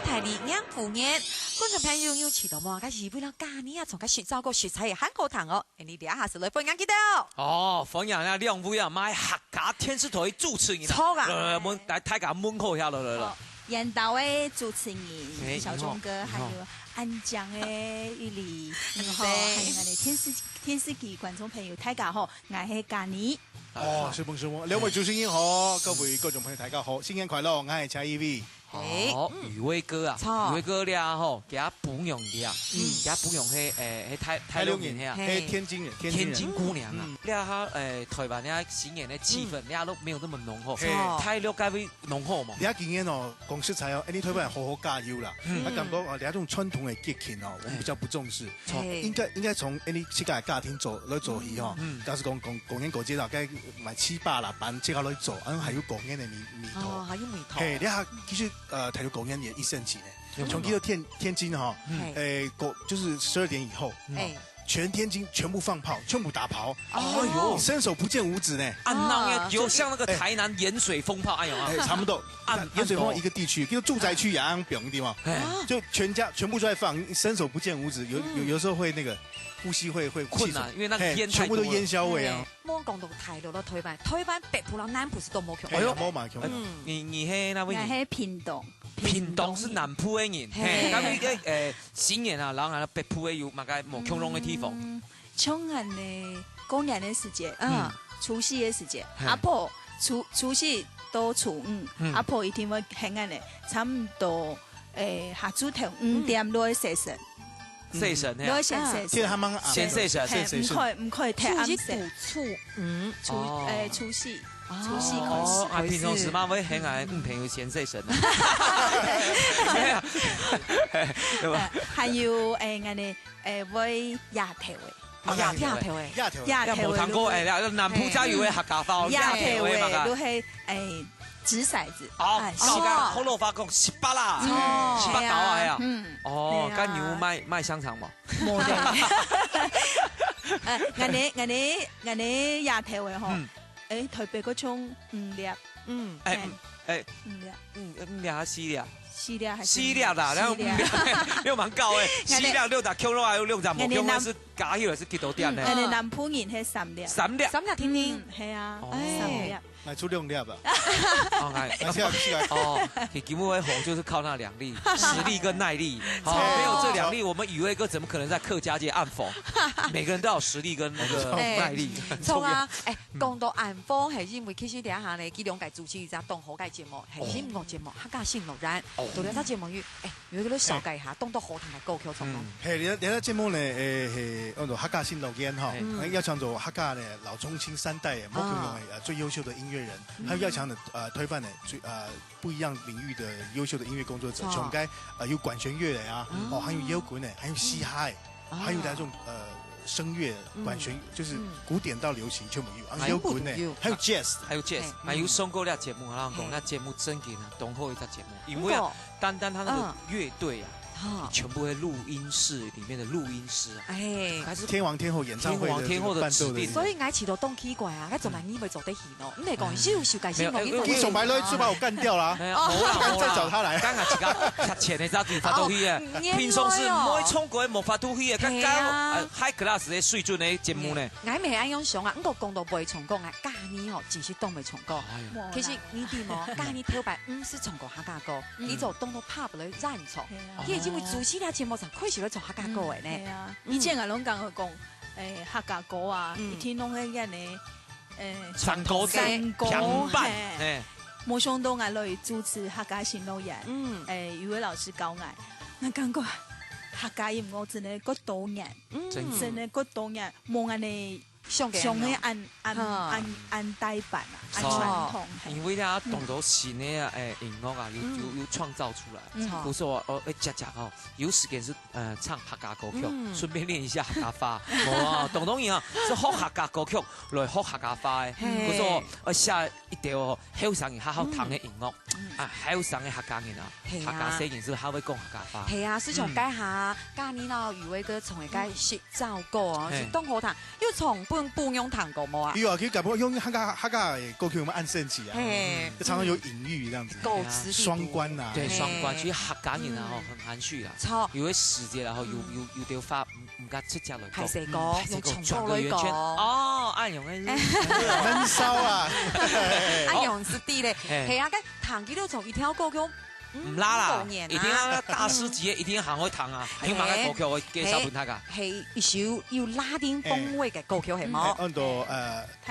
台里两副眼，观众朋友有知道吗？佢为了家呢啊，从佢寻找个食材很好谈哦。你哋下次来分享记得哦。哦，分享啊，两位啊，买客家天使台主持人错啊！门来睇下门口下来。演导的主持人小钟哥，还有安江的玉里，然后还有我哋天使机观众朋友大家好，我係嘉妮。哦，是梦，两位主持人好，各位观众朋友大家好，新年快乐，我係蔡依薇。哦，宇威哥啊，宇威哥俩吼，给他补用俩，给他补用迄太六人遐，嘿天津人，天津姑娘啊，俩哈台湾俩新年的气氛，俩都没有那么浓厚，太六该会浓厚嘛。俩今年哦，讲实在哦，你台湾好好加油啦，我感觉哦，俩种传统的节庆哦，我们比较不重视，应该从你世界家庭做来做起吼，假是讲公园过节啦，该买7、8啦，办这个来做，还有公园的米头，还有米头，嘿，俩其实台湾公园也1盛起呢，从去到天津哈，就是12点以后，全天津全部放炮，全部打炮，哎呦，伸手不见五指呢，有像那个台南盐水风炮，哎呦，差不多，盐水风一个地区，就住宅区阳表的地方，就全家全部都在放，伸手不见五指，有时候会那个呼吸会困难，因为那个烟全部都烟硝味啊。莫讲到台路咯，台湾北部啦、南部是都冇强。哎呦，冇嘛强。你嘿那位？我係屏东是南部的人，咁呢個新年啊，然後北部嘅有乜嘅冇強龍嘅地方？衝人嘅過年嘅時節，除夕嘅時節，阿婆除夕到初五，阿婆一定會慶安嘅，差唔多下晝頭5點多嘅時辰。細神你可以先細神，天還蠻先細神，唔可以太暗初一色，除夕可以哦，啊，平常時嘛會很愛朋友先細神。對吧？還有我哋會亞頭嘅。亞頭誒，亞頭，亞頭冇聽過誒，南埔仔有嘅客家話，亞頭嘅嘅都係擲骰子。哦，時間好老發講18啦，18九啊係啊。哦，跟牛賣香腸嘛。冇嘅。我哋亞頭嘅嗬，台北嗰種5粒，嗯，誒5粒。4粒。4粒還是4粒啦，然後又蠻高誒，4粒60 kg 還有65 kg，是加起來是幾多點呢？我哋南埔人係3粒。 3粒。 3日天天，係啊哎，3粒。賣出6粒啊！哦，基本會紅就是靠那2粒，實力跟耐力。好，沒有這2粒，我們宇威哥怎麼可能在客家界暗否？每個人都有實力跟那個耐力。錯啊！誒，講到暗訪係因為其實第一下呢，佢兩屆主持一隻當好嘅節目，係節目節目客家新路人，到呢隻節目如果你小計下，當到好聽嘅歌曲從講。係你啲節目呢係叫做客家新路人哈，要唱做客家呢老中青3代嘅，目前最優秀的音樂人，還有要強的推翻呢不一樣領域的優秀的音樂工作者，從該有管弦樂的啊，哦，還有搖滾的，還有嘻哈，還有那種聲樂管弦，就是古典到流行全部有，搖滾的，還有 jazz，還有送過那節目，然後講那節目真嘅呢，東後一隻節目，因為啊，單那個樂隊啊，全部喺錄音室裡面的錄音師啊，誒，係天王天后演唱會的指定，所以我遲到當奇怪啊，我仲係以為做得戲咯，咁你講少少計先，你總白了就把我幹掉啦，再找他來，剛剛自己切錢的咋子發到去啊？平常時唔會衝過冇發到去啊，剛剛 high class 嘅水準嘅節目呢？我未係咁想啊，我講到未成功啊，假年哦，其實都未成功。其實呢啲哦，假年頭擺唔是唱過客家歌，你就當到 pub 裏認錯，因為主持呢節目就開始咧唱客家歌嘅呢。以前我攏講佢講客家歌啊，一天攏喺人哋唱歌嘅評判，冇想到我嚟主持客家新路人，余偉老師教我感覺客家音樂真係個多人，真係個多人，冇人哋上去按代版啊，按傳統。因為咧，當到新嘅音樂啊，有創造出來。比如說我講哦，有時間是唱客家歌曲，順便練一下客家話。冇啊，當然啊，是學客家歌曲來學客家話嘅。比如說我寫一條後生人好好聽嘅音樂，後生嘅客家人啊，客家聲人是好會講客家話。係啊，市場街下今年啊，余偉哥從嚟街學造歌啊，當好聽，要從半用彈過冇啊？有啊，佢感覺用客家歌曲，我們按聖詞啊，常常有隱喻這樣子，雙關啊，對雙關，所以客家人啊，很含蓄啦。錯，有啲時節然後有條法唔敢出隻來講，係四個用重播嚟講。哦，按用嘅悶騷啊，按用是啲咧，係啊，跟彈幾多種一條歌曲。唔拉啦，一定要大師級，一定要行開彈啊！要買嘅歌曲我介紹俾大家。係一首要拉丁風味嘅歌曲係冇？按到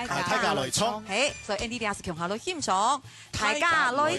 大家來唱，係，所以 Andy 啲阿是強下來欣賞，大家來唱。